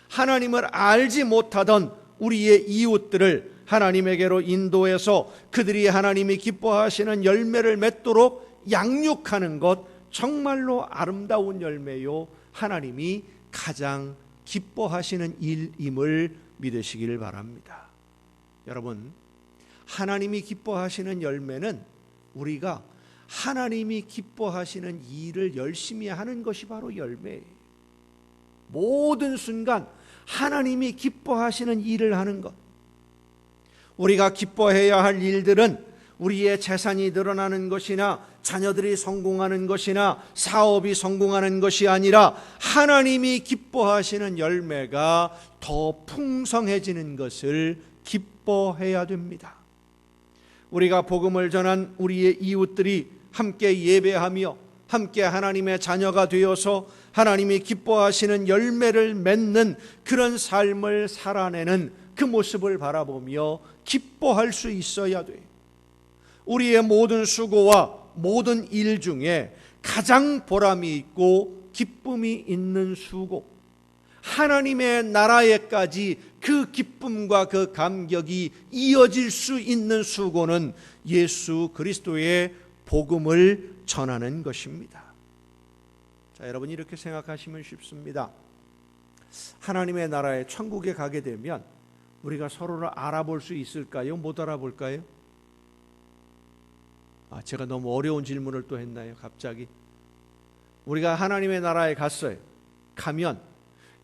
하나님을 알지 못하던 우리의 이웃들을 하나님에게로 인도해서 그들이 하나님이 기뻐하시는 열매를 맺도록 양육하는 것 정말로 아름다운 열매요 하나님이 가장 기뻐하시는 일임을 믿으시기를 바랍니다. 여러분, 하나님이 기뻐하시는 열매는 우리가 하나님이 기뻐하시는 일을 열심히 하는 것이 바로 열매예요. 모든 순간 하나님이 기뻐하시는 일을 하는 것, 우리가 기뻐해야 할 일들은 우리의 재산이 늘어나는 것이나 자녀들이 성공하는 것이나 사업이 성공하는 것이 아니라 하나님이 기뻐하시는 열매가 더 풍성해지는 것을 기뻐해야 됩니다. 우리가 복음을 전한 우리의 이웃들이 함께 예배하며 함께 하나님의 자녀가 되어서 하나님이 기뻐하시는 열매를 맺는 그런 삶을 살아내는 그 모습을 바라보며 기뻐할 수 있어야 돼요. 우리의 모든 수고와 모든 일 중에 가장 보람이 있고 기쁨이 있는 수고, 하나님의 나라에까지 그 기쁨과 그 감격이 이어질 수 있는 수고는 예수 그리스도의 복음을 전하는 것입니다. 자, 여러분 이렇게 생각하시면 쉽습니다. 하나님의 나라에 천국에 가게 되면 우리가 서로를 알아볼 수 있을까요? 못 알아볼까요? 제가 너무 어려운 질문을 또 했나요? 갑자기 우리가 하나님의 나라에 갔어요. 가면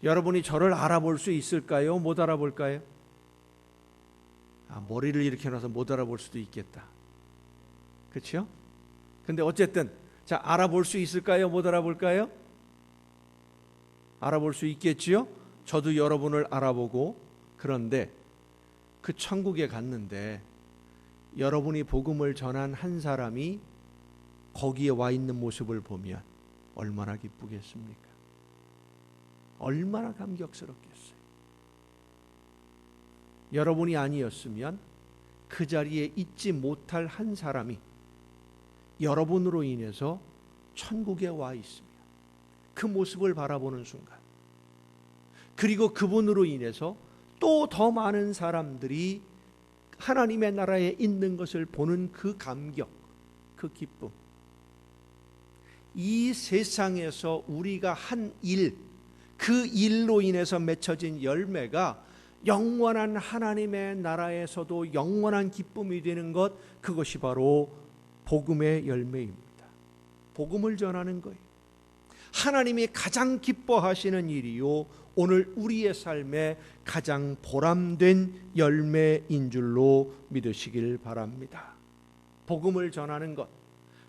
여러분이 저를 알아볼 수 있을까요? 못 알아볼까요? 머리를 이렇게 놔서 못 알아볼 수도 있겠다. 그렇죠? 근데 어쨌든 자, 알아볼 수 있을까요? 못 알아볼까요? 알아볼 수 있겠지요? 저도 여러분을 알아보고, 그런데 그 천국에 갔는데 여러분이 복음을 전한 한 사람이 거기에 와 있는 모습을 보면 얼마나 기쁘겠습니까? 얼마나 감격스럽겠어요. 여러분이 아니었으면 그 자리에 있지 못할 한 사람이 여러분으로 인해서 천국에 와 있으며 그 모습을 바라보는 순간, 그리고 그분으로 인해서 또 더 많은 사람들이 하나님의 나라에 있는 것을 보는 그 감격, 그 기쁨, 이 세상에서 우리가 한 일, 그 일로 인해서 맺혀진 열매가 영원한 하나님의 나라에서도 영원한 기쁨이 되는 것, 그것이 바로 복음의 열매입니다. 복음을 전하는 거예요. 하나님이 가장 기뻐하시는 일이요, 오늘 우리의 삶에 가장 보람된 열매인 줄로 믿으시길 바랍니다. 복음을 전하는 것,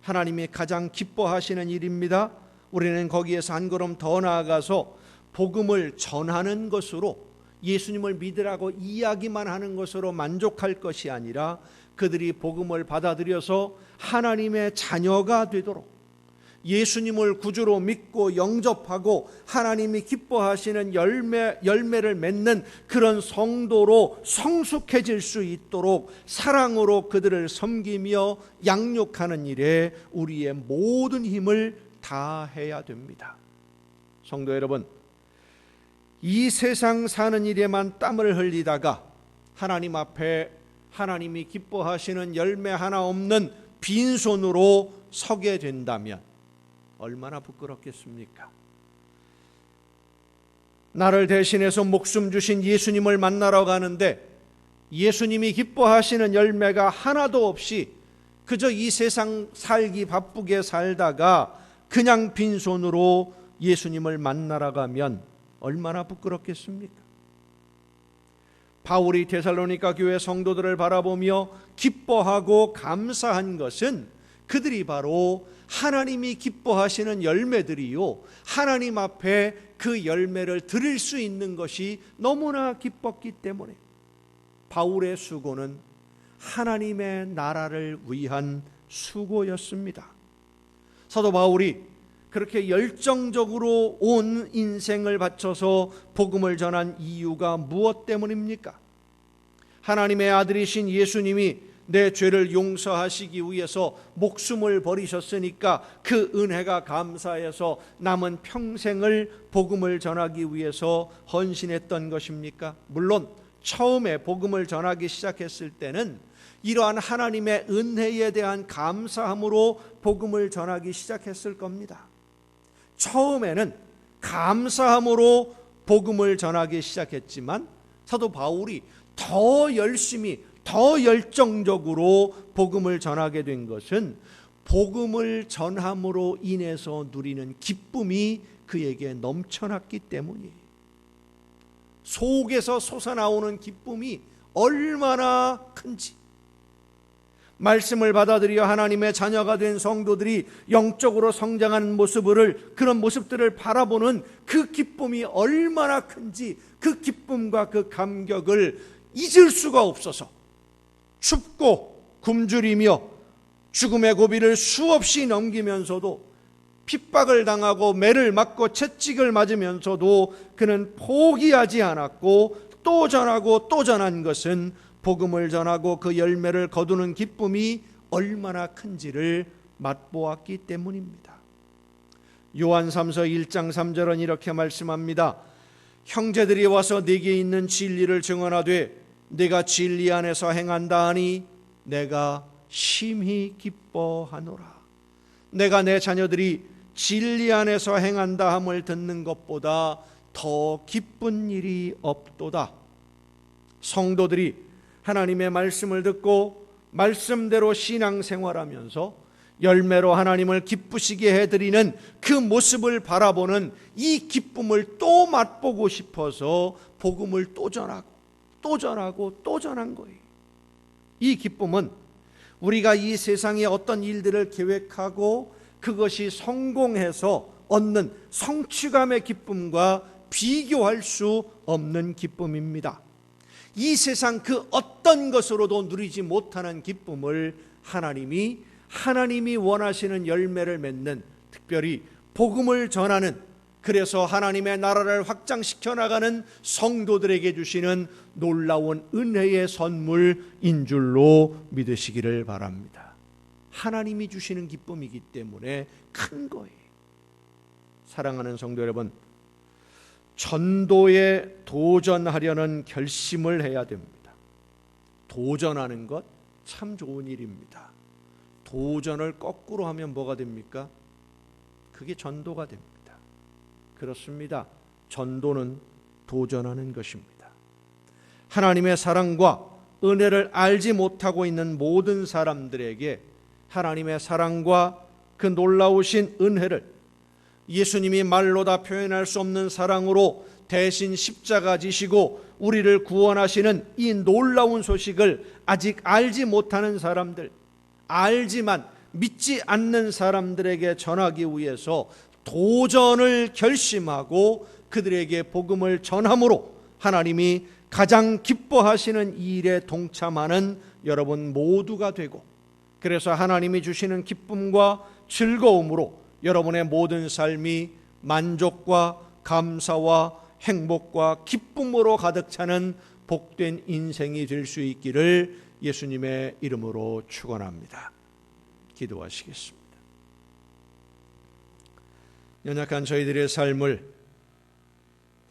하나님이 가장 기뻐하시는 일입니다. 우리는 거기에서 한 걸음 더 나아가서 복음을 전하는 것으로, 예수님을 믿으라고 이야기만 하는 것으로 만족할 것이 아니라 그들이 복음을 받아들여서 하나님의 자녀가 되도록, 예수님을 구주로 믿고 영접하고 하나님이 기뻐하시는 열매를 맺는 그런 성도로 성숙해질 수 있도록 사랑으로 그들을 섬기며 양육하는 일에 우리의 모든 힘을 다해야 됩니다. 성도 여러분, 이 세상 사는 일에만 땀을 흘리다가 하나님 앞에 하나님이 기뻐하시는 열매 하나 없는 빈손으로 서게 된다면 얼마나 부끄럽겠습니까? 나를 대신해서 목숨 주신 예수님을 만나러 가는데 예수님이 기뻐하시는 열매가 하나도 없이 그저 이 세상 살기 바쁘게 살다가 그냥 빈손으로 예수님을 만나러 가면 얼마나 부끄럽겠습니까? 바울이 데살로니가 교회 성도들을 바라보며 기뻐하고 감사한 것은 그들이 바로 하나님이 기뻐하시는 열매들이요, 하나님 앞에 그 열매를 드릴 수 있는 것이 너무나 기뻤기 때문에 바울의 수고는 하나님의 나라를 위한 수고였습니다. 사도 바울이 그렇게 열정적으로 온 인생을 바쳐서 복음을 전한 이유가 무엇 때문입니까? 하나님의 아들이신 예수님이 내 죄를 용서하시기 위해서 목숨을 버리셨으니까 그 은혜가 감사해서 남은 평생을 복음을 전하기 위해서 헌신했던 것입니까? 물론 처음에 복음을 전하기 시작했을 때는 이러한 하나님의 은혜에 대한 감사함으로 복음을 전하기 시작했을 겁니다. 처음에는 감사함으로 복음을 전하기 시작했지만 사도 바울이 더 열심히, 더 열정적으로 복음을 전하게 된 것은 복음을 전함으로 인해서 누리는 기쁨이 그에게 넘쳐났기 때문이에요. 속에서 솟아나오는 기쁨이 얼마나 큰지, 말씀을 받아들여 하나님의 자녀가 된 성도들이 영적으로 성장하는 모습을, 그런 모습들을 바라보는 그 기쁨이 얼마나 큰지, 그 기쁨과 그 감격을 잊을 수가 없어서 춥고 굶주리며 죽음의 고비를 수없이 넘기면서도 핍박을 당하고 매를 맞고 채찍을 맞으면서도 그는 포기하지 않았고 또 전하고 또 전한 것은 복음을 전하고 그 열매를 거두는 기쁨이 얼마나 큰지를 맛보았기 때문입니다. 요한 3서 1장 3절은 이렇게 말씀합니다. 형제들이 와서 네게 있는 진리를 증언하되 네가 진리 안에서 행한다 하니 내가 심히 기뻐하노라. 내가 내 자녀들이 진리 안에서 행한다 함을 듣는 것보다 더 기쁜 일이 없도다. 성도들이 하나님의 말씀을 듣고 말씀대로 신앙생활하면서 열매로 하나님을 기쁘시게 해드리는 그 모습을 바라보는 이 기쁨을 또 맛보고 싶어서 복음을 또 전하고 또 전하고 또 전한 거예요. 이 기쁨은 우리가 이 세상에 어떤 일들을 계획하고 그것이 성공해서 얻는 성취감의 기쁨과 비교할 수 없는 기쁨입니다. 이 세상 그 어떤 것으로도 누리지 못하는 기쁨을 하나님이 원하시는 열매를 맺는, 특별히 복음을 전하는, 그래서 하나님의 나라를 확장시켜 나가는 성도들에게 주시는 놀라운 은혜의 선물인 줄로 믿으시기를 바랍니다. 하나님이 주시는 기쁨이기 때문에 큰 거예요. 사랑하는 성도 여러분, 전도에 도전하려는 결심을 해야 됩니다. 도전하는 것 참 좋은 일입니다. 도전을 거꾸로 하면 뭐가 됩니까? 그게 전도가 됩니다. 그렇습니다. 전도는 도전하는 것입니다. 하나님의 사랑과 은혜를 알지 못하고 있는 모든 사람들에게 하나님의 사랑과 그 놀라우신 은혜를 예수님이 말로 다 표현할 수 없는 사랑으로 대신 십자가 지시고 우리를 구원하시는 이 놀라운 소식을 아직 알지 못하는 사람들, 알지만 믿지 않는 사람들에게 전하기 위해서 도전을 결심하고 그들에게 복음을 전함으로 하나님이 가장 기뻐하시는 이 일에 동참하는 여러분 모두가 되고, 그래서 하나님이 주시는 기쁨과 즐거움으로 여러분의 모든 삶이 만족과 감사와 행복과 기쁨으로 가득 차는 복된 인생이 될 수 있기를 예수님의 이름으로 축원합니다. 기도하시겠습니다. 연약한 저희들의 삶을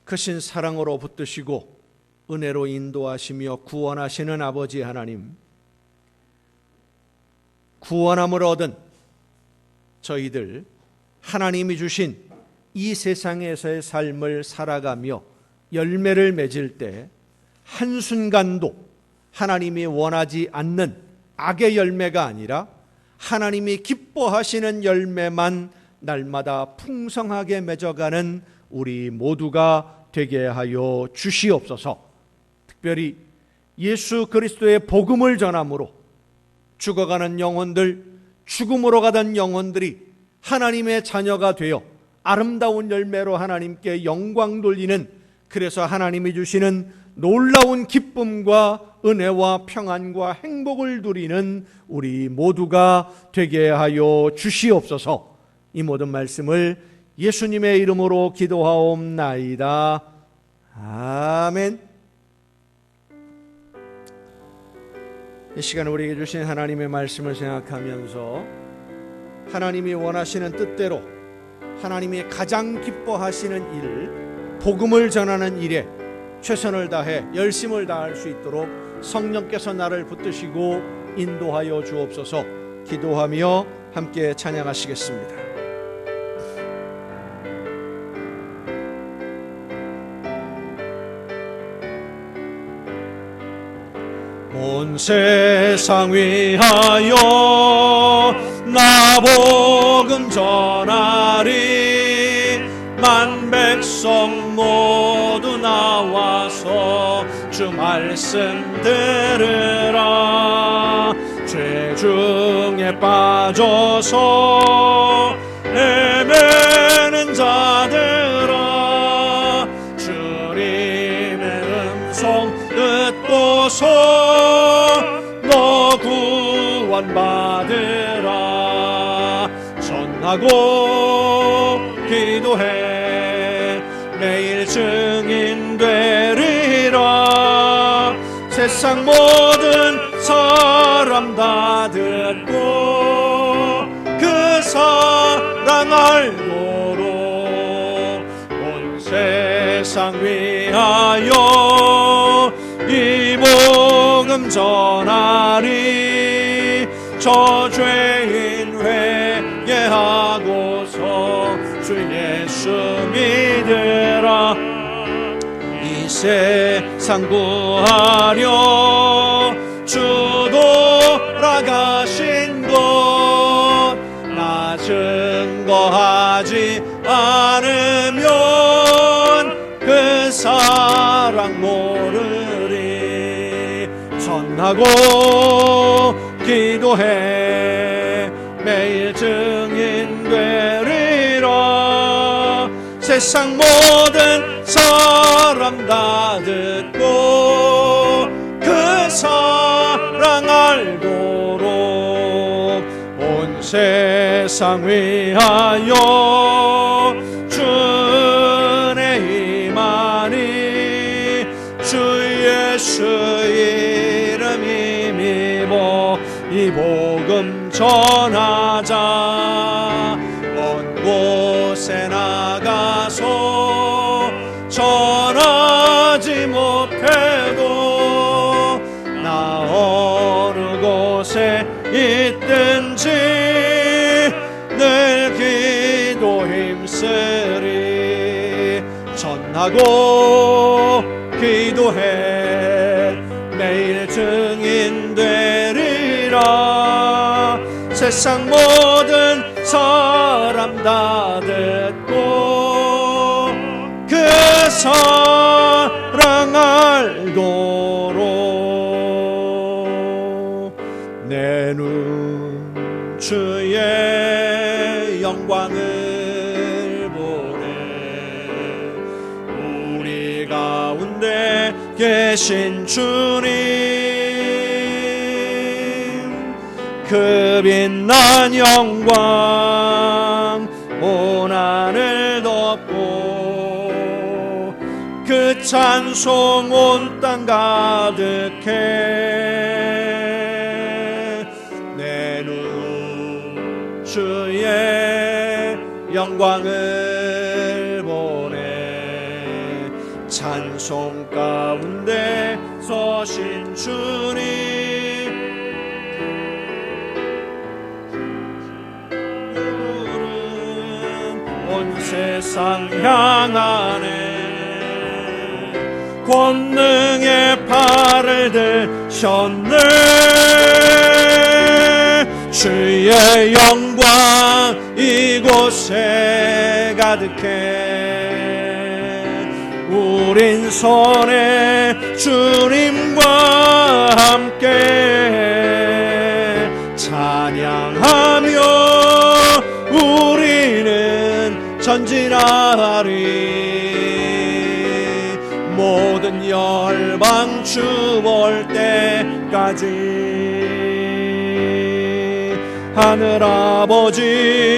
크신 사랑으로 붙드시고 은혜로 인도하시며 구원하시는 아버지 하나님, 구원함을 얻은 저희들, 하나님이 주신 이 세상에서의 삶을 살아가며 열매를 맺을 때 한순간도 하나님이 원하지 않는 악의 열매가 아니라 하나님이 기뻐하시는 열매만 날마다 풍성하게 맺어가는 우리 모두가 되게 하여 주시옵소서. 특별히 예수 그리스도의 복음을 전함으로 죽어가는 영혼들, 죽음으로 가던 영혼들이 하나님의 자녀가 되어 아름다운 열매로 하나님께 영광 돌리는, 그래서 하나님이 주시는 놀라운 기쁨과 은혜와 평안과 행복을 누리는 우리 모두가 되게 하여 주시옵소서. 이 모든 말씀을 예수님의 이름으로 기도하옵나이다. 아멘. 이 시간 우리에게 주신 하나님의 말씀을 생각하면서 하나님이 원하시는 뜻대로 하나님이 가장 기뻐하시는 일, 복음을 전하는 일에 최선을 다해 열심을 다할 수 있도록 성령께서 나를 붙드시고 인도하여 주옵소서. 기도하며 함께 찬양하시겠습니다. 온 세상 위하여 나 복음 전하리. 만 백성 모두 나와서 주 말씀 들으라. 죄 중에 빠져서 헤매는 자들아, 주님의 음성 듣고서 너 구원받으라. 전하고 기도해 매일 증인 되리라. 세상 모든 사람 다 듣고 그 사랑 알도록 온 세상 위하여 이 복음 전하리. 저 죄인 회개하고서 주 예수 믿으라. 이 세상 구하려 주 돌아가신 곳 붙들고 기도해 매일 증인 되리라. 세상 모든 사람 다 듣고 그 사랑 알도록 온 세상 위하여 주의 임하니 주 예수 이름 힘입어 이 복음 전하자. 먼 곳에 나가서 전하지 못해도 나 어느 곳에 있든지 늘 기도 힘쓰리. 전하고 기도해 매일 증인 되리라. 세상 모든 사람 다 듣고 그 사랑 알도록 내 눈 주의 영광을 보네. 우리 가운데 계신 주님 그 빛난 영광 온 하늘 덮고 그 찬송 온 땅 가득해. 내 눈 주의 영광을 보네. 찬송 가운데 서신 주님 온 세상 향하네. 권능의 팔을 드셨네. 주의 영광 이곳에 가득해. 우린 손에 주님과 함께 찬양하며 우리는 전진하리. 모든 열방 주 볼 때까지 하늘아버지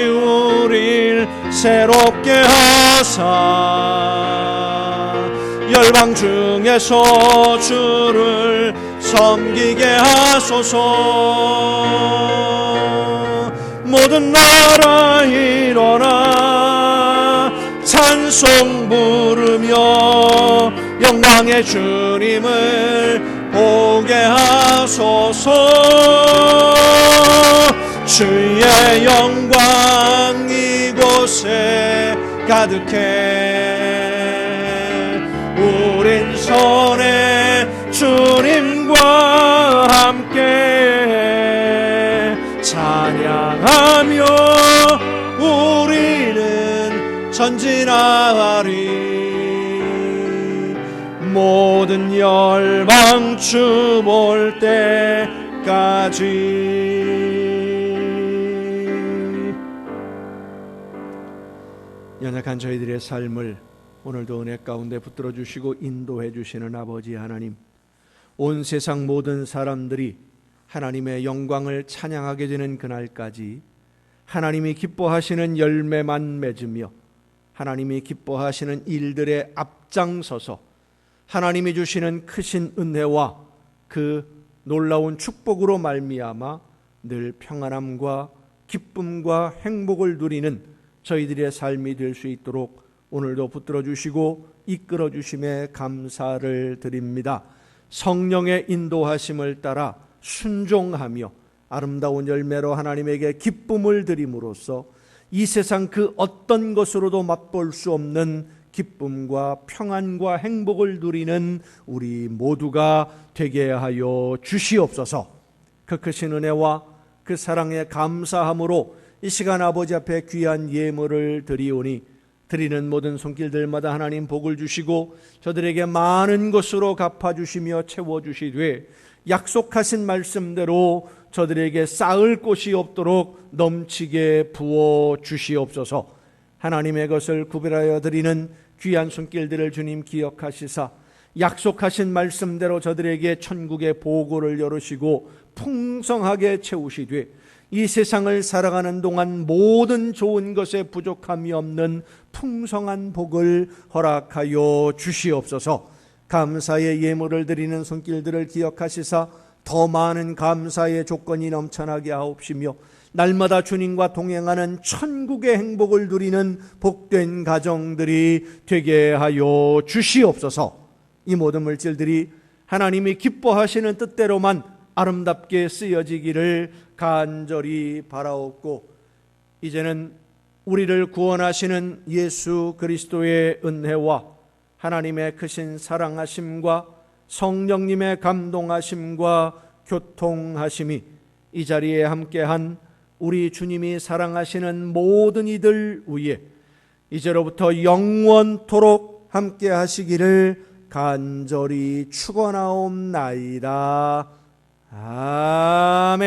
우릴 새롭게 하사 열방 중에서 주를 섬기게 하소서. 모든 나라 일어나 찬송 부르며 영광의 주님을 보게 하소서. 주의 영광 이곳에 가득해. 우린 손에 주님과 함께 찬양하며 우리는 전진하리. 모든 열방 주 볼 때까지. 연약한 저희들의 삶을 오늘도 은혜 가운데 붙들어 주시고 인도해 주시는 아버지 하나님, 온 세상 모든 사람들이 하나님의 영광을 찬양하게 되는 그날까지 하나님이 기뻐하시는 열매만 맺으며 하나님이 기뻐하시는 일들에 앞장서서 하나님이 주시는 크신 은혜와 그 놀라운 축복으로 말미암아 늘 평안함과 기쁨과 행복을 누리는 저희들의 삶이 될 수 있도록 오늘도 붙들어 주시고 이끌어 주심에 감사를 드립니다. 성령의 인도하심을 따라 순종하며 아름다운 열매로 하나님에게 기쁨을 드림으로써 이 세상 그 어떤 것으로도 맛볼 수 없는 기쁨과 평안과 행복을 누리는 우리 모두가 되게 하여 주시옵소서. 그 크신 은혜와 그 사랑에 감사함으로 이 시간 아버지 앞에 귀한 예물을 드리오니 드리는 모든 손길들마다 하나님 복을 주시고 저들에게 많은 것으로 갚아주시며 채워주시되 약속하신 말씀대로 저들에게 쌓을 곳이 없도록 넘치게 부어 주시옵소서. 하나님의 것을 구별하여 드리는 귀한 손길들을 주님 기억하시사 약속하신 말씀대로 저들에게 천국의 보고를 열으시고 풍성하게 채우시되 이 세상을 살아가는 동안 모든 좋은 것에 부족함이 없는 풍성한 복을 허락하여 주시옵소서. 감사의 예물을 드리는 손길들을 기억하시사 더 많은 감사의 조건이 넘쳐나게 하옵시며 날마다 주님과 동행하는 천국의 행복을 누리는 복된 가정들이 되게 하여 주시옵소서. 이 모든 물질들이 하나님이 기뻐하시는 뜻대로만 아름답게 쓰여지기를 간절히 바라옵고 이제는 우리를 구원하시는 예수 그리스도의 은혜와 하나님의 크신 사랑하심과 성령님의 감동하심과 교통하심이 이 자리에 함께한 우리 주님이 사랑하시는 모든 이들 위에 이제로부터 영원토록 함께 하시기를 간절히 축원하옵나이다. 아멘.